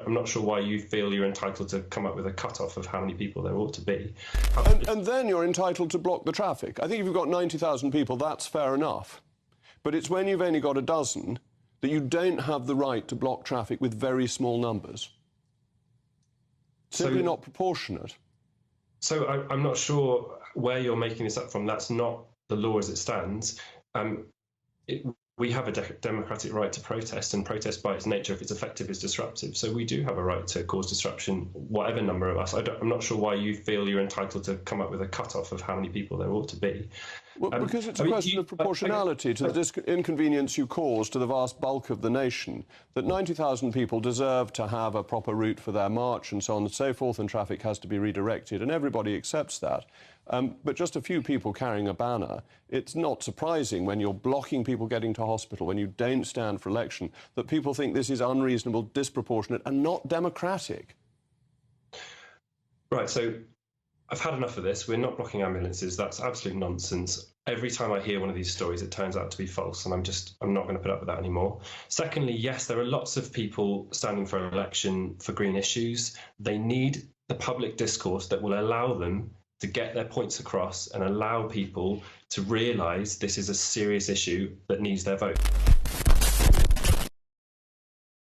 I'm not sure why you feel you're entitled to come up with a cut-off of how many people there ought to be. And then you're entitled to block the traffic. I think if you've got 90,000 people, that's fair enough. But it's when you've only got a dozen that you don't have the right to block traffic with very small numbers. Simply not proportionate. So I'm not sure where you're making this up from. That's not the law as it stands. We have a democratic right to protest, and protest by its nature, if it's effective, is disruptive. So we do have a right to cause disruption, whatever number of us. I'm not sure why you feel you're entitled to come up with a cut-off of how many people there ought to be. Well, because it's a question of proportionality to the inconvenience you cause to the vast bulk of the nation, that 90,000 people deserve to have a proper route for their march and so on and so forth, and traffic has to be redirected, and everybody accepts that. But just a few people carrying a banner, it's not surprising when you're blocking people getting to hospital, when you don't stand for election, that people think this is unreasonable, disproportionate and not democratic. Right, so I've had enough of this. We're not blocking ambulances. That's absolute nonsense. Every time I hear one of these stories, it turns out to be false, and I'm not going to put up with that anymore. Secondly, yes, there are lots of people standing for election for green issues. They need the public discourse that will allow them to get their points across and allow people to realise this is a serious issue that needs their vote.